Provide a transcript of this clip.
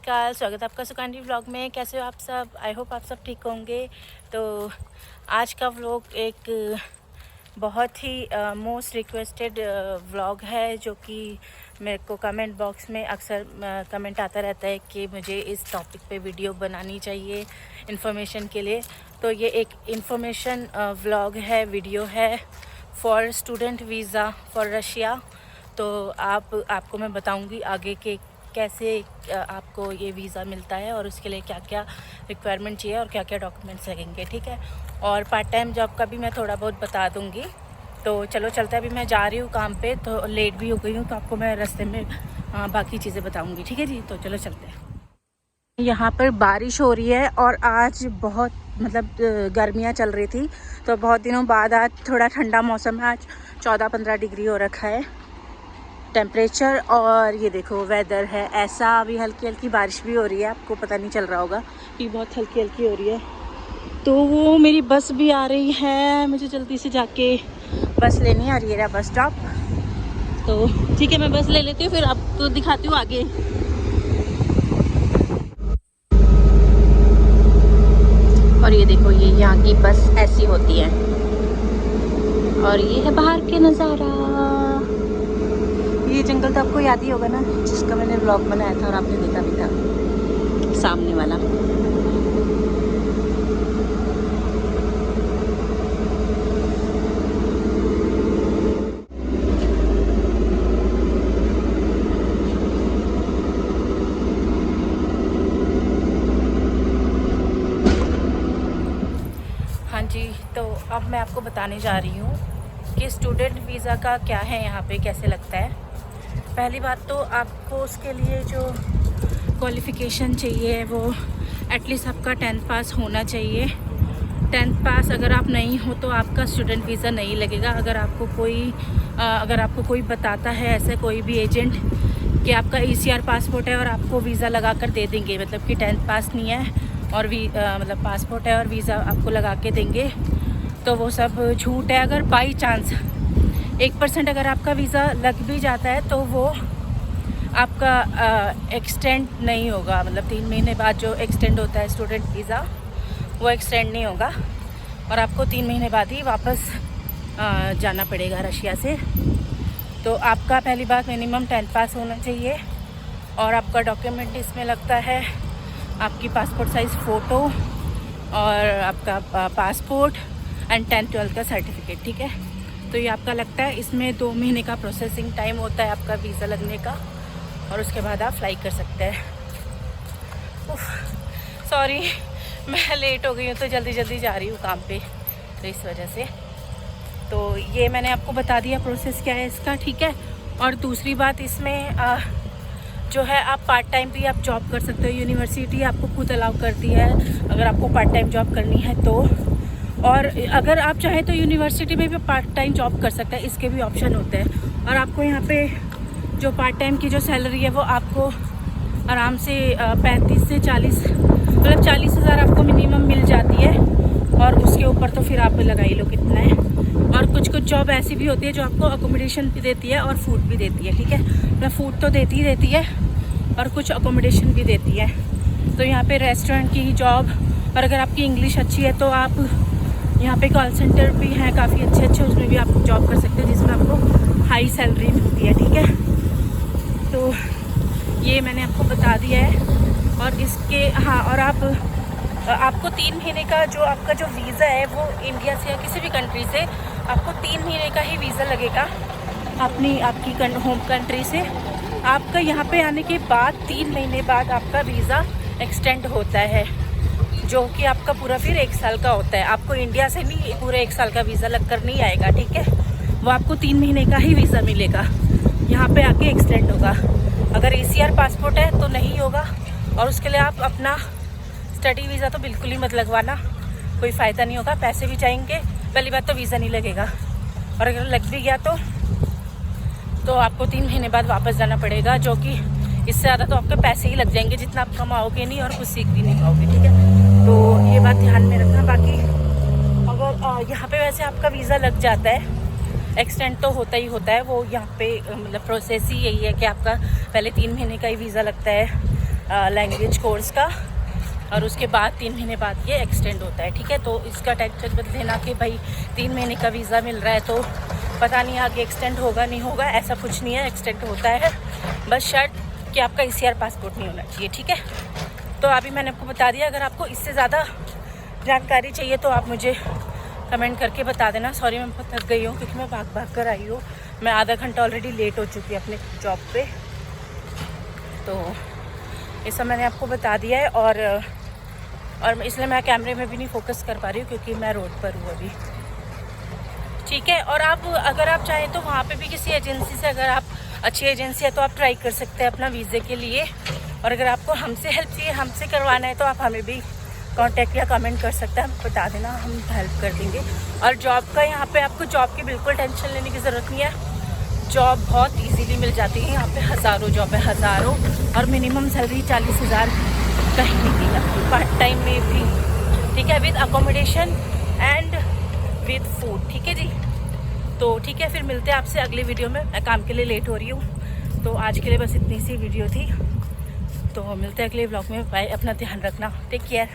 अकाल। स्वागत है आपका सुकांडी व्लॉग में। कैसे हो आप सब? आई होप आप सब ठीक होंगे। तो आज का व्लॉग एक बहुत ही मोस्ट रिक्वेस्टेड व्लॉग है, जो कि मेरे को कमेंट बॉक्स में अक्सर कमेंट आता रहता है कि मुझे इस टॉपिक पे वीडियो बनानी चाहिए इन्फॉर्मेशन के लिए। तो ये एक इन्फॉर्मेशन व्लॉग है, वीडियो है for student visa for Russia. तो आपको मैं बताऊंगी आगे के कैसे आपको ये वीज़ा मिलता है और उसके लिए क्या क्या रिक्वायरमेंट चाहिए और क्या क्या डॉक्यूमेंट्स लगेंगे, ठीक है। और पार्ट टाइम जॉब का भी मैं थोड़ा बहुत बता दूंगी। तो चलो चलते हैं, अभी मैं जा रही हूँ काम पे, तो लेट भी हो गई हूँ, तो आपको मैं रास्ते में बाकी चीज़ें बताऊँगी, ठीक है जी। तो चलो चलते हैं। यहाँ पर बारिश हो रही है और आज बहुत गर्मियाँ चल रही थी, तो बहुत दिनों बाद आज थोड़ा ठंडा मौसम है। आज 14-15 डिग्री हो रखा है टेम्परेचर। और ये देखो वेदर है ऐसा, अभी हल्की हल्की बारिश भी हो रही है, आपको पता नहीं चल रहा होगा कि बहुत हल्की हल्की हो रही है। तो वो मेरी बस भी आ रही है, मुझे जल्दी से जाके बस लेनी है और ये रहा बस स्टॉप। तो ठीक है, मैं बस ले लेती हूँ, फिर आपको दिखाती हूँ आगे। और ये देखो, ये यहाँ की बस ऐसी होती है। और ये है बाहर के नज़ारा। ये जंगल तो आपको याद ही होगा ना, जिसका मैंने व्लॉग बनाया था और आपने देखा भी था, सामने वाला। हाँ जी, तो अब मैं आपको बताने जा रही हूँ कि स्टूडेंट वीज़ा का क्या है, यहाँ पे कैसे लगता है। पहली बात तो आपको उसके लिए जो क्वालिफ़िकेशन चाहिए वो एटलीस्ट आपका 10th पास होना चाहिए। 10th पास अगर आप नहीं हो तो आपका स्टूडेंट वीज़ा नहीं लगेगा। अगर आपको कोई बताता है, ऐसे कोई भी एजेंट, कि आपका ECR पासपोर्ट है और आपको वीज़ा लगा कर दे देंगे, मतलब कि 10th पास नहीं है और पासपोर्ट है और वीज़ा आपको लगा के देंगे, तो वो सब झूठ है। अगर बाई चांस 1% अगर आपका वीज़ा लग भी जाता है तो वो आपका एक्सटेंड नहीं होगा, मतलब 3 महीने बाद जो एक्सटेंड होता है स्टूडेंट वीज़ा, वो एक्सटेंड नहीं होगा और आपको 3 महीने बाद ही वापस जाना पड़ेगा रशिया से। तो आपका पहली बात मिनिमम 10th पास होना चाहिए। और आपका डॉक्यूमेंट इसमें लगता है आपकी पासपोर्ट साइज़ फ़ोटो और आपका पासपोर्ट एंड 10th-12th का सर्टिफिकेट, ठीक है। तो ये आपका लगता है। इसमें 2 महीने का प्रोसेसिंग टाइम होता है आपका वीज़ा लगने का, और उसके बाद आप फ्लाई कर सकते हैं। सॉरी, मैं लेट हो गई हूँ, तो जल्दी जा रही हूँ काम पे, तो इस वजह से। तो ये मैंने आपको बता दिया प्रोसेस क्या है इसका, ठीक है। और दूसरी बात, इसमें जो है आप पार्ट टाइम भी आप जॉब कर सकते हो। यूनिवर्सिटी आपको खुद अलाउ करती है अगर आपको पार्ट टाइम जॉब करनी है तो। और अगर आप चाहें तो यूनिवर्सिटी में भी पार्ट टाइम जॉब कर सकते हैं, इसके भी ऑप्शन होते हैं। और आपको यहाँ पे जो पार्ट टाइम की जो सैलरी है वो आपको आराम से 35 से 40, मतलब 40,000 आपको मिनिमम मिल जाती है। और उसके ऊपर तो फिर आप लगा ही लो कितना है। और कुछ जॉब ऐसी भी होती है जो आपको अकोमोडेशन भी देती है और फूड भी देती है, ठीक है। मतलब फूड तो देती ही देती है और कुछ अकोमोडेशन भी देती है। तो यहाँ पे रेस्टोरेंट की जॉब, और अगर आपकी इंग्लिश अच्छी है तो आप यहाँ पे कॉल सेंटर भी हैं काफ़ी अच्छे, उसमें भी आप जॉब कर सकते हैं, जिसमें आपको हाई सैलरी मिलती है, ठीक है। तो ये मैंने आपको बता दिया है। और इसके और आपको 3 महीने का जो आपका जो वीज़ा है वो इंडिया से या किसी भी कंट्री से आपको 3 महीने का ही वीज़ा लगेगा आपकी होम कंट्री से। आपका यहाँ पे आने के बाद 3 महीने बाद आपका वीज़ा एक्सटेंड होता है, जो कि आपका पूरा फिर 1 साल का होता है। आपको इंडिया से नहीं पूरे 1 साल का वीज़ा लगकर नहीं आएगा, ठीक है। वो आपको 3 महीने का ही वीज़ा मिलेगा, यहाँ पे आके एक्सटेंड होगा। अगर ECR पासपोर्ट है तो नहीं होगा, और उसके लिए आप अपना स्टडी वीज़ा तो बिल्कुल ही मत लगवाना, कोई फ़ायदा नहीं होगा, पैसे भी जाएंगे। पहली बात तो वीज़ा नहीं लगेगा, और अगर लग भी गया तो आपको 3 महीने बाद वापस जाना पड़ेगा, जो कि इससे ज़्यादा तो आपके पैसे ही लग जाएंगे, जितना आप कमाओगे नहीं और कुछ सीख भी नहीं पाओगे, ठीक है। तो ये बात ध्यान में रखना। बाकी अगर यहाँ पे वैसे आपका वीज़ा लग जाता है, एक्सटेंड तो होता ही होता है, वो यहाँ पे मतलब प्रोसेस ही यही है कि आपका पहले 3 महीने का ही वीज़ा लगता है लैंग्वेज कोर्स का, और उसके बाद 3 महीने बाद ये एक्सटेंड होता है, ठीक है। तो इसका टेंशन मत लेना कि भाई 3 महीने का वीज़ा मिल रहा है तो पता नहीं आगे एक्सटेंड होगा नहीं होगा, ऐसा कुछ नहीं है, एक्सटेंड होता है। बस शर्त कि आपका ECR पासपोर्ट नहीं होना चाहिए, ठीक है। तो अभी मैंने आपको बता दिया, अगर आपको इससे ज़्यादा जानकारी चाहिए तो आप मुझे कमेंट करके बता देना। सॉरी मैं बहुत थक गई हूँ क्योंकि मैं भाग कर आई हूँ, मैं आधा घंटा ऑलरेडी लेट हो चुकी है अपने जॉब पे। तो ये सब मैंने आपको बता दिया है, और इसलिए मैं कैमरे में भी नहीं फोकस कर पा रही हूँ क्योंकि मैं रोड पर हूँ अभी, ठीक है। और आप अगर आप चाहें तो वहाँ पे भी किसी एजेंसी से, अगर आप अच्छी एजेंसी है तो आप ट्राई कर सकते हैं अपना वीज़े के लिए। और अगर आपको हमसे हेल्प चाहिए, हमसे करवाना है, तो आप हमें भी कांटेक्ट या कमेंट कर सकते हैं, हम बता देना, हम हेल्प कर देंगे। और जॉब का यहाँ पे आपको जॉब की बिल्कुल टेंशन लेने की ज़रूरत नहीं है, जॉब बहुत इजीली मिल जाती है यहाँ पे, हज़ारों जॉब है, हज़ारों, और मिनिमम सैलरी 40,000 कहीं नहीं की जाती, पार्ट टाइम में भी, ठीक है, with accommodation and with food, ठीक है जी। तो ठीक है, फिर मिलते हैं आपसे अगले वीडियो में। मैं काम के लिए लेट हो रही हूँ, तो आज के लिए बस इतनी सी वीडियो थी। तो मिलते हैं अगले व्लॉग में, बाय, अपना ध्यान रखना, टेक केयर।